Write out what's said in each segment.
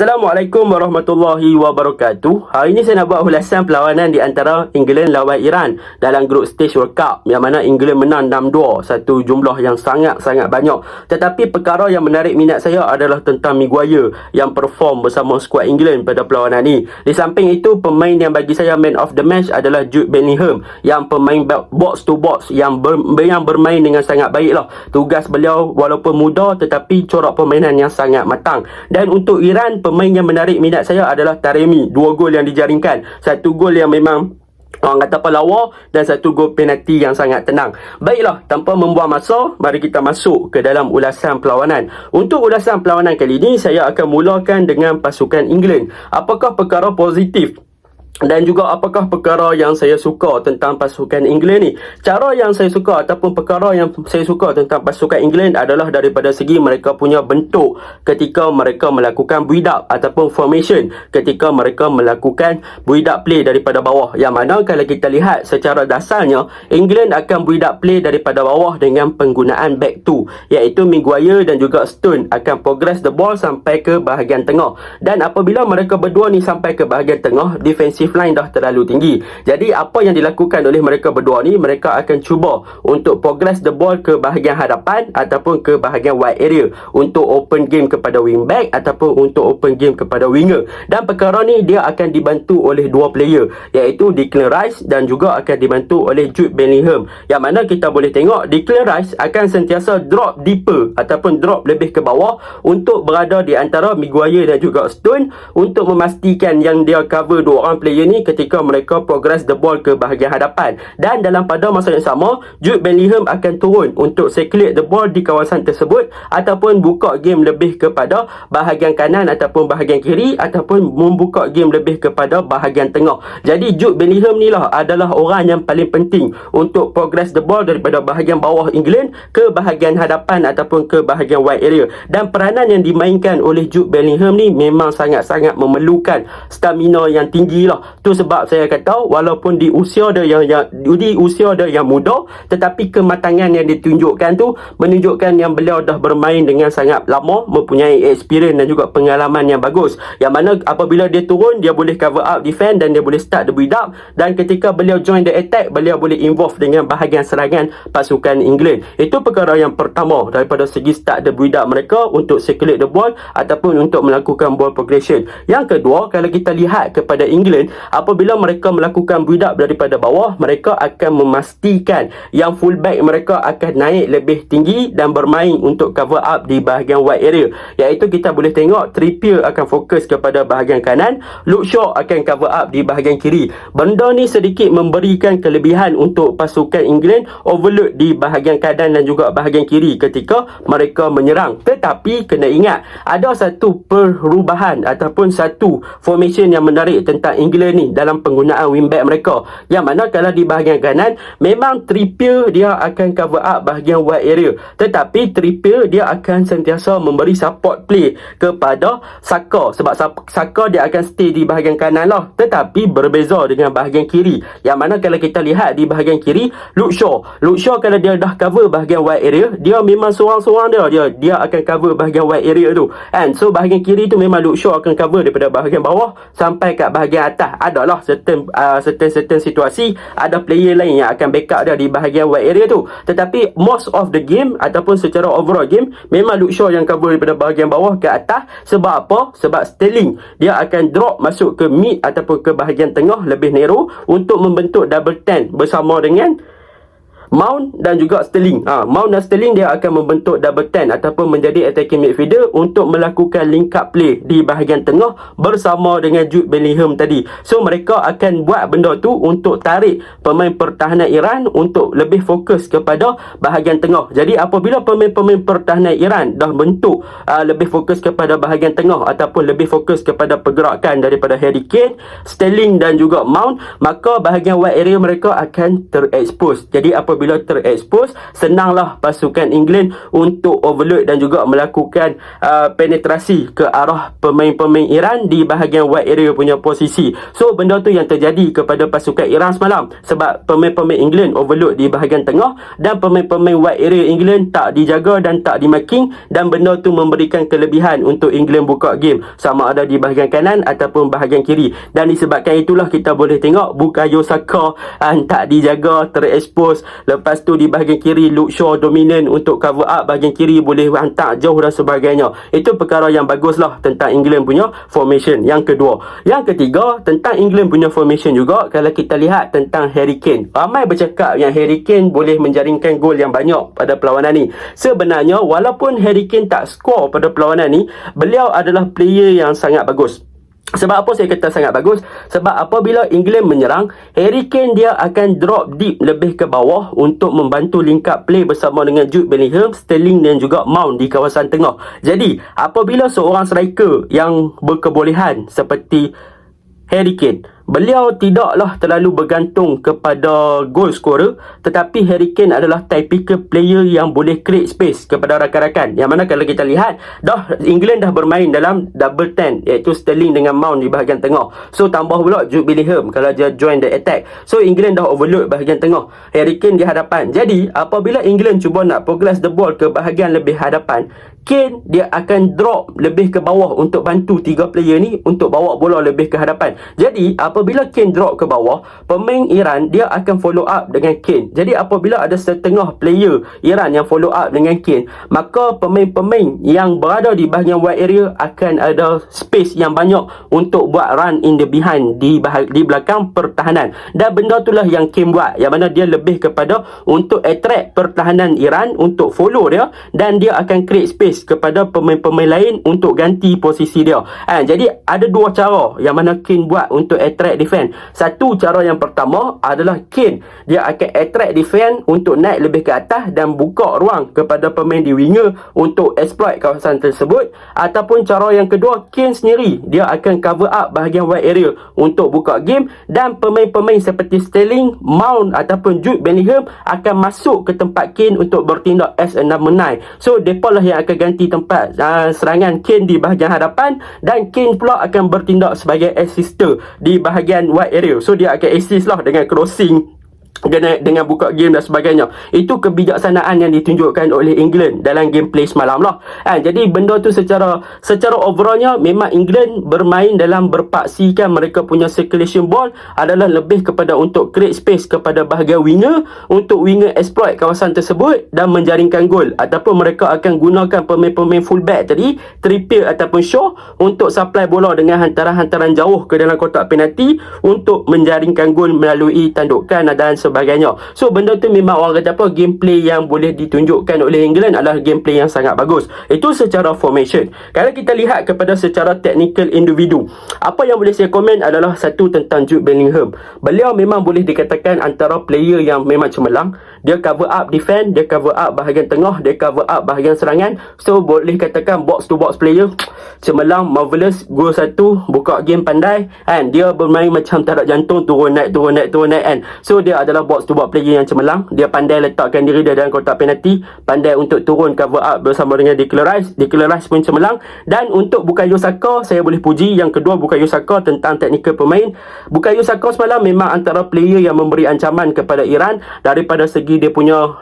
Assalamualaikum warahmatullahi wabarakatuh. Hari ini saya nak buat ulasan perlawanan di antara England lawan Iran dalam Group Stage World Cup, yang mana England menang 6-2, satu jumlah yang sangat-sangat banyak. Tetapi perkara yang menarik minat saya adalah tentang Maguire yang perform bersama skuad England pada perlawanan ini. Di samping itu, pemain yang bagi saya man of the match adalah Jude Bellingham, yang pemain box to box yang bermain dengan sangat baiklah. Tugas beliau walaupun muda tetapi corak permainan yang sangat matang. Dan untuk Iran, pemain yang menarik minat saya adalah Taremi. 2 gol yang dijaringkan, 1 gol yang memang orang kata apa lawa, dan 1 gol penalti yang sangat tenang. Baiklah, tanpa membuang masa, mari kita masuk ke dalam ulasan perlawanan. Untuk ulasan perlawanan kali ini, saya akan mulakan dengan pasukan England. Apakah perkara positif dan juga apakah perkara yang saya suka tentang pasukan England ni? Cara yang saya suka ataupun perkara yang saya suka tentang pasukan England adalah daripada segi mereka punya bentuk ketika mereka melakukan build up ataupun formation, ketika mereka melakukan build up play daripada bawah. Yang mana kalau kita lihat secara dasarnya, England akan build up play daripada bawah dengan penggunaan back two, iaitu Maguire dan juga Stone akan progress the ball sampai ke bahagian tengah. Dan apabila mereka berdua ni sampai ke bahagian tengah, defensive line dah terlalu tinggi. Jadi apa yang dilakukan oleh mereka berdua ni, mereka akan cuba untuk progress the ball ke bahagian hadapan ataupun ke bahagian wide area untuk open game kepada wingback ataupun untuk open game kepada winger. Dan perkara ni dia akan dibantu oleh 2 player, iaitu Declan Rice dan juga akan dibantu oleh Jude Bellingham. Yang mana kita boleh tengok Declan Rice akan sentiasa drop deeper ataupun drop lebih ke bawah untuk berada di antara Maguire dan juga Stone untuk memastikan yang dia cover 2 orang player ni ketika mereka progress the ball ke bahagian hadapan. Dan dalam pada masa yang sama, Jude Bellingham akan turun untuk circulate the ball di kawasan tersebut ataupun buka game lebih kepada bahagian kanan ataupun bahagian kiri ataupun membuka game lebih kepada bahagian tengah. Jadi Jude Bellingham ni lah adalah orang yang paling penting untuk progress the ball daripada bahagian bawah England ke bahagian hadapan ataupun ke bahagian wide area. Dan peranan yang dimainkan oleh Jude Bellingham ni memang sangat-sangat memerlukan stamina yang tinggi lah. Tu sebab saya kata walaupun di usia dia yang muda, tetapi kematangan yang ditunjukkan tu menunjukkan yang beliau dah bermain dengan sangat lama, mempunyai experience dan juga pengalaman yang bagus. Yang mana apabila dia turun, dia boleh cover up defense dan dia boleh start the build up, dan ketika beliau join the attack, beliau boleh involve dengan bahagian serangan pasukan England. Itu perkara yang pertama daripada segi start the build up mereka untuk circulate the ball ataupun untuk melakukan ball progression. Yang kedua, kalau kita lihat kepada England, apabila mereka melakukan build up daripada bawah, mereka akan memastikan yang fullback mereka akan naik lebih tinggi dan bermain untuk cover up di bahagian wide area, iaitu kita boleh tengok Trippier akan fokus kepada bahagian kanan, Luke Shaw akan cover up di bahagian kiri. Benda ni sedikit memberikan kelebihan untuk pasukan England overload di bahagian kanan dan juga bahagian kiri ketika mereka menyerang. Tetapi kena ingat, ada satu perubahan ataupun satu formation yang menarik tentang England ni dalam penggunaan wingback mereka, yang mana kalau di bahagian kanan memang Trippier dia akan cover up bahagian wide area, tetapi Trippier dia akan sentiasa memberi support play kepada Saka, sebab Saka dia akan stay di bahagian kanan lah, tetapi berbeza dengan bahagian kiri, yang mana kalau kita lihat di bahagian kiri, Luke Shaw kalau dia dah cover bahagian wide area, dia memang seorang-seorang dia akan cover bahagian wide area tu, and so bahagian kiri tu memang Luke Shaw akan cover daripada bahagian bawah sampai kat bahagian atas. Adalah certain situasi ada player lain yang akan backup dia di bahagian wide area tu, tetapi most of the game ataupun secara overall game memang Luke Shaw yang cover daripada bahagian bawah ke atas. Sebab apa? Sebab Sterling dia akan drop masuk ke mid ataupun ke bahagian tengah lebih narrow untuk membentuk double 10 bersama dengan Mount dan juga Sterling. Mount dan Sterling dia akan membentuk double 10 ataupun menjadi attacking midfielder untuk melakukan link up play di bahagian tengah bersama dengan Jude Bellingham tadi. So mereka akan buat benda tu untuk tarik pemain pertahanan Iran untuk lebih fokus kepada bahagian tengah. Jadi apabila pemain-pemain pertahanan Iran dah bentuk lebih fokus kepada bahagian tengah ataupun lebih fokus kepada pergerakan daripada Harry Kane, Sterling dan juga Mount, maka bahagian wide area mereka akan terekspos. Jadi apabila apabila terekspos, senanglah pasukan England untuk overload dan juga melakukan penetrasi ke arah pemain-pemain Iran di bahagian wide area punya posisi. So benda tu yang terjadi kepada pasukan Iran semalam, sebab pemain-pemain England overload di bahagian tengah dan pemain-pemain wide area England tak dijaga dan tak dimarking, dan benda tu memberikan kelebihan untuk England buka game sama ada di bahagian kanan ataupun bahagian kiri. Dan disebabkan itulah kita boleh tengok Bukayo Saka tak dijaga, terekspos. Lepas tu di bahagian kiri Luke Shaw dominan untuk cover up bahagian kiri, boleh hantar jauh dan sebagainya. Itu perkara yang bagus lah tentang England punya formation. Yang kedua. Yang ketiga, tentang England punya formation juga, kalau kita lihat tentang Harry Kane. Ramai bercakap yang Harry Kane boleh menjaringkan gol yang banyak pada perlawanan ni. Sebenarnya walaupun Harry Kane tak skor pada perlawanan ni, beliau adalah player yang sangat bagus. Sebab apa saya kata sangat bagus? Sebab apabila England menyerang, Harry Kane dia akan drop deep lebih ke bawah untuk membantu link up play bersama dengan Jude Bellingham, Sterling dan juga Mount di kawasan tengah. Jadi, apabila seorang striker yang berkebolehan seperti Harry Kane, beliau tidaklah terlalu bergantung kepada goal scorer, tetapi Harry Kane adalah typical player yang boleh create space kepada rakan-rakan. Yang mana kalau kita lihat, England dah bermain dalam double 10, iaitu Sterling dengan Mount di bahagian tengah. So tambah pula Jude Bellingham kalau dia join the attack. So England dah overload bahagian tengah, Harry Kane di hadapan. Jadi apabila England cuba nak progress the ball ke bahagian lebih hadapan, Kane dia akan drop lebih ke bawah untuk bantu tiga player ni untuk bawa bola lebih ke hadapan. Jadi apabila Kane drop ke bawah, pemain Iran dia akan follow up dengan Kane. Jadi apabila ada setengah player Iran yang follow up dengan Kane, maka pemain-pemain yang berada di bahagian wide area akan ada space yang banyak untuk buat run in the behind di belakang pertahanan. Dan benda itulah yang Kane buat, yang mana dia lebih kepada untuk attract pertahanan Iran untuk follow dia, dan dia akan create space kepada pemain-pemain lain untuk ganti posisi dia. Jadi ada dua cara yang mana Kane buat untuk attract defense. Satu cara yang pertama adalah Kane dia akan attract defense untuk naik lebih ke atas dan buka ruang kepada pemain di winger untuk exploit kawasan tersebut. Ataupun cara yang kedua, Kane sendiri dia akan cover up bahagian wide area untuk buka game, dan pemain-pemain seperti Sterling, Mount ataupun Jude Bellingham akan masuk ke tempat Kane untuk bertindak as a number 9. So mereka lah yang akan ganti tempat serangan Kane di bahagian hadapan, dan Kane pula akan bertindak sebagai assister di bahagian wide area. So dia akan assist lah dengan crossing, dengan buka game dan sebagainya. Itu kebijaksanaan yang ditunjukkan oleh England dalam gameplay semalam lah. Jadi benda tu secara overallnya memang England bermain dalam berpaksikan mereka punya circulation ball adalah lebih kepada untuk create space kepada bahagian winger, untuk winger exploit kawasan tersebut dan menjaringkan gol. Ataupun mereka akan gunakan pemain-pemain fullback tadi, Trippier ataupun Shaw, untuk supply bola dengan hantaran-hantaran jauh ke dalam kotak penalti untuk menjaringkan gol melalui tandukan dan sebagainya. So benda tu memang orang kata apa, gameplay yang boleh ditunjukkan oleh England adalah gameplay yang sangat bagus. Itu secara formation. Kalau kita lihat kepada secara technical individu, apa yang boleh saya komen adalah satu tentang Jude Bellingham. Beliau memang boleh dikatakan antara player yang memang cemerlang. Dia cover up defense, dia cover up bahagian tengah, dia cover up bahagian serangan. So boleh katakan box to box player, cemerlang, marvelous, gol satu, buka game pandai, and dia bermain macam tak ada jantung, turun naik kan. So dia adalah box to box player yang cemerlang. Dia pandai letakkan diri dia dalam kotak penalti, pandai untuk turun cover up bersama dengan Declan Rice pun cemerlang. Dan untuk Bukayo Saka, saya boleh puji. Yang kedua, Bukayo Saka tentang teknikal pemain. Bukayo Saka semalam memang antara player yang memberi ancaman kepada Iran daripada segi dia punya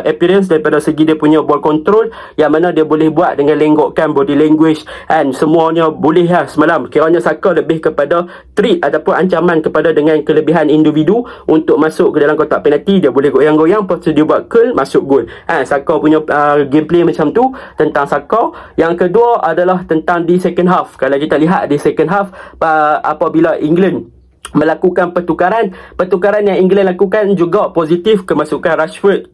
appearance, daripada segi dia punya ball control, yang mana dia boleh buat dengan lenggokkan body language and semuanya boleh lah semalam. Kiranya Saka lebih kepada treat ataupun ancaman kepada dengan kelebihan individu untuk masuk ke dalam kotak penalti. Dia boleh goyang-goyang, lepas tu dia buat curl, masuk gol. Saka punya gameplay macam tu tentang Saka. Yang kedua adalah tentang di second half. Kalau kita lihat di second half, apabila England melakukan pertukaran yang England lakukan juga positif. Kemasukan Rashford,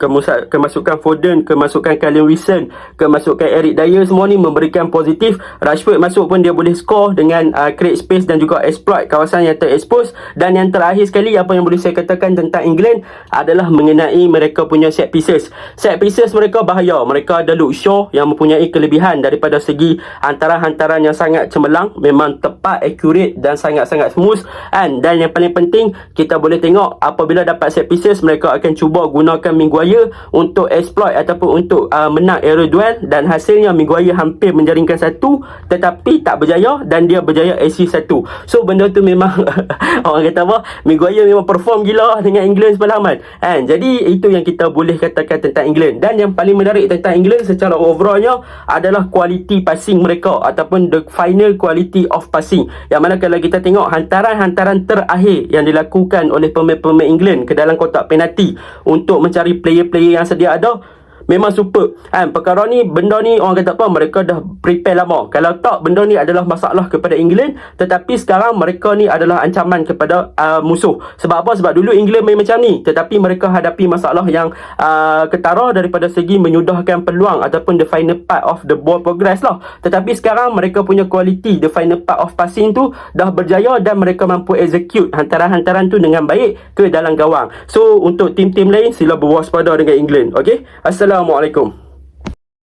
kemasukan Foden, kemasukan Callum Wilson, kemasukan Eric Dyer, semua ni memberikan positif. Rashford masuk pun dia boleh score dengan create space dan juga exploit kawasan yang terekspos. Dan yang terakhir sekali, apa yang boleh saya katakan tentang England adalah mengenai mereka punya set pieces. Set pieces mereka bahaya. Mereka ada Luke Shaw yang mempunyai kelebihan daripada segi hantaran-hantaran yang sangat cemerlang, memang tepat, accurate dan sangat-sangat smooth. And England. Dan yang paling penting, kita boleh tengok apabila dapat set pieces, mereka akan cuba gunakan Maguire untuk exploit ataupun untuk menang aerial duel, dan hasilnya Maguire hampir menjaringkan satu tetapi tak berjaya, dan dia berjaya assist satu. So benda tu memang orang kata apa, Maguire memang perform gila dengan England semalam kan. Jadi itu yang kita boleh katakan tentang England. Dan yang paling menarik tentang England secara overallnya adalah kualiti passing mereka ataupun the final quality of passing, yang mana kalau kita tengok hantaran-hantaran terakhir yang dilakukan oleh pemain-pemain England ke dalam kotak penalti untuk mencari player-player yang sedia ada, memang super kan. Perkara ni, benda ni orang kata apa, mereka dah prepare lama. Kalau tak, benda ni adalah masalah kepada England, tetapi sekarang mereka ni adalah ancaman kepada musuh. Sebab apa? Sebab dulu England main macam ni, tetapi mereka hadapi masalah yang ketara daripada segi menyudahkan peluang ataupun the final part of the ball progress lah. Tetapi sekarang mereka punya quality, the final part of passing tu dah berjaya, dan mereka mampu execute hantaran-hantaran tu dengan baik ke dalam gawang. So untuk tim-tim lain, sila berwaspada dengan England. Okay, Assalamualaikum.